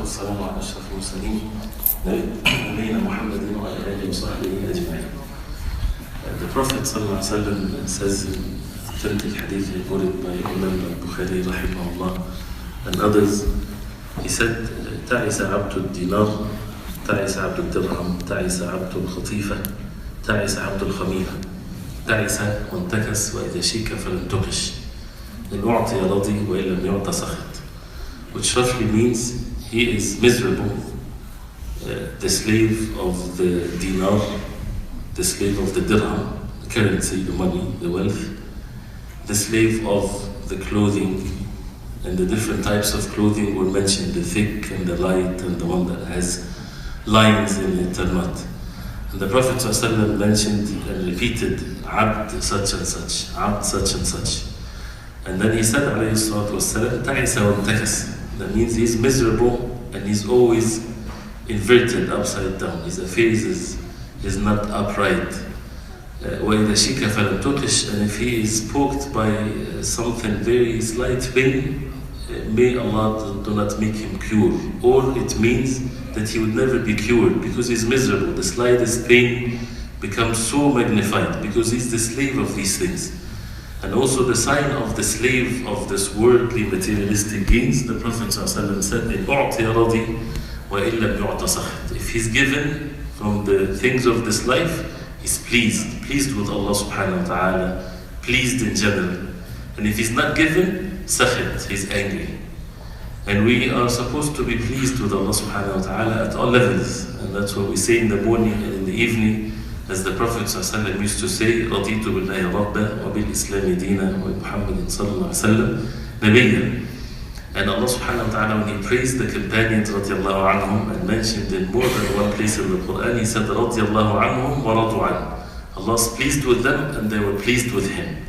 والسلام على أشرف المرسلين نبينا محمد وعلى آله وصحبه أجمعين. The Prophet ﷺ says in authentic hadith reported by Imam al-Bukhari rahimahullah and others, he said, تعس عبد الدينار تعس عبد الدرهم تعس عبد الخطيفة تعس عبد الخميلة تعس وانتكس وإذا شيك فلم تقش إن أعطي رضي وإن لم يعط سخط, which roughly means he is miserable, the slave of the dinar, the slave of the dirham, the currency, the money, the wealth, the slave of the clothing, and the different types of clothing were mentioned, the thick and the light and the one that has lines in it or not. And the Prophet ﷺ mentioned and repeated, Abd such and such, Abd such and such. And then he said, alayhi salatu wassalam, ta'isa wa intakas. That means he's miserable and he's always inverted, upside down. His affairs is not upright. وَإِذَا شِكَ فَلَمْ تُقِشْ. And if he is poked by something very slight pain, may Allah do not make him cure. Or it means that he would never be cured because he's miserable. The slightest pain becomes so magnified because he's the slave of these things. And also the sign of the slave of this worldly materialistic gains, the Prophet ﷺ said, إِنْ أُعْطِيَ رَضِي وَإِنْ لَمْ يُعْطَ سَخِطْ. If he's given from the things of this life, he's pleased with Allah subhanahu wa ta'ala, pleased in general. And if he's not given, sakhit, he's angry. And we are supposed to be pleased with Allah subhanahu wa ta'ala at all levels. And that's what we say in the morning and in the evening. As the Prophet ﷺ used to say, رَضِيتُ بِاللَّهِ رَبَّا وَبِالْإِسْلَامِ دِينًا وَبِمُحَمَّدٍ صَلَّى اللَّهُ عَلَيْهِ وَسَلَّمَ نَبِيًّا. And Allah subhanahu wa ta'ala, when He praised the companions radiallahu anhum and mentioned in more than one place in the Quran, He said, رَضِيَ اللَّهُ عَنْهُمْ وَرَضُوا عَنْهُ. Allah is pleased with them and they were pleased with Him.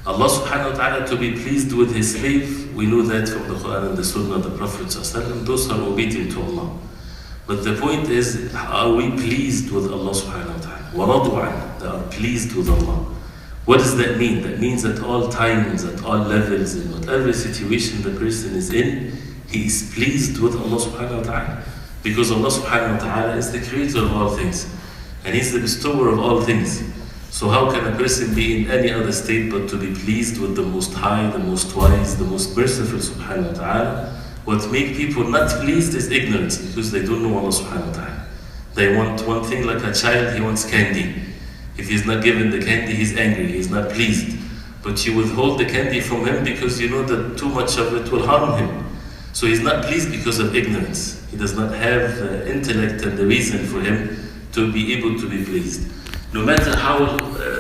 Allah subhanahu wa ta'ala, to be pleased with His slave, we know that from the Quran and the Sunnah of the Prophet ﷺ, those are obedient to Allah. But the point is, are we pleased with Allah subhanahu wa ta'ala? وَرَضُوا عَنْهُ. They are pleased with Allah. What does that mean? That means at all times, at all levels, in whatever situation the person is in, he is pleased with Allah subhanahu wa ta'ala. Because Allah subhanahu wa ta'ala is the creator of all things. And He's the bestower of all things. So how can a person be in any other state but to be pleased with the Most High, the Most Wise, the Most Merciful subhanahu wa ta'ala? What makes people not pleased is ignorance, because they don't know Allah subhanahu wa ta'ala. They want one thing, like a child, he wants candy. If he's not given the candy, he's angry, he's not pleased. But you withhold the candy from him because you know that too much of it will harm him. So he's not pleased because of ignorance. He does not have the intellect and the reason for him to be able to be pleased. No matter how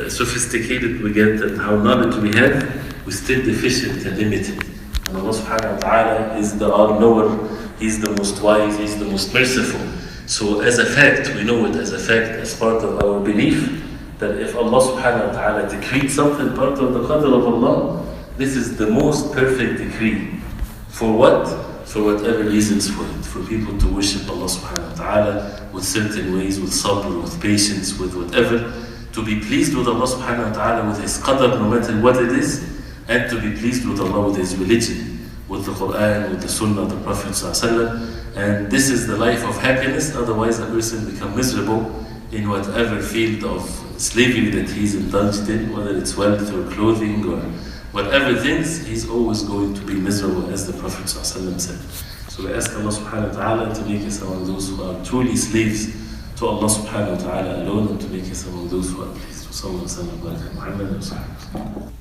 sophisticated we get and how knowledge we have, we're still deficient and limited. And Allah subhanahu wa ta'ala is the all-knower, He's the most wise, He's the most merciful. So as a fact, we know it as a fact, as part of our belief, that if Allah subhanahu wa ta'ala decreed something, part of the qadr of Allah, this is the most perfect decree. For what? For whatever reasons for it. For people to worship Allah subhanahu wa ta'ala with certain ways, with sabr, with patience, with whatever. To be pleased with Allah subhanahu wa ta'ala with His qadr, no matter what it is. And to be pleased with Allah with His religion, with the Quran, with the Sunnah of the Prophet ﷺ. And this is the life of happiness. Otherwise a person becomes miserable in whatever field of slavery that he's indulged in, whether it's wealth or clothing or whatever things, he's always going to be miserable, as the Prophet ﷺ said. So we ask Allah subhanahu wa ta'ala to make us among those who are truly slaves to Allah subhanahu wa ta'ala alone, and to make us among those who are pleased. Sallallahu alaihi wa sallam.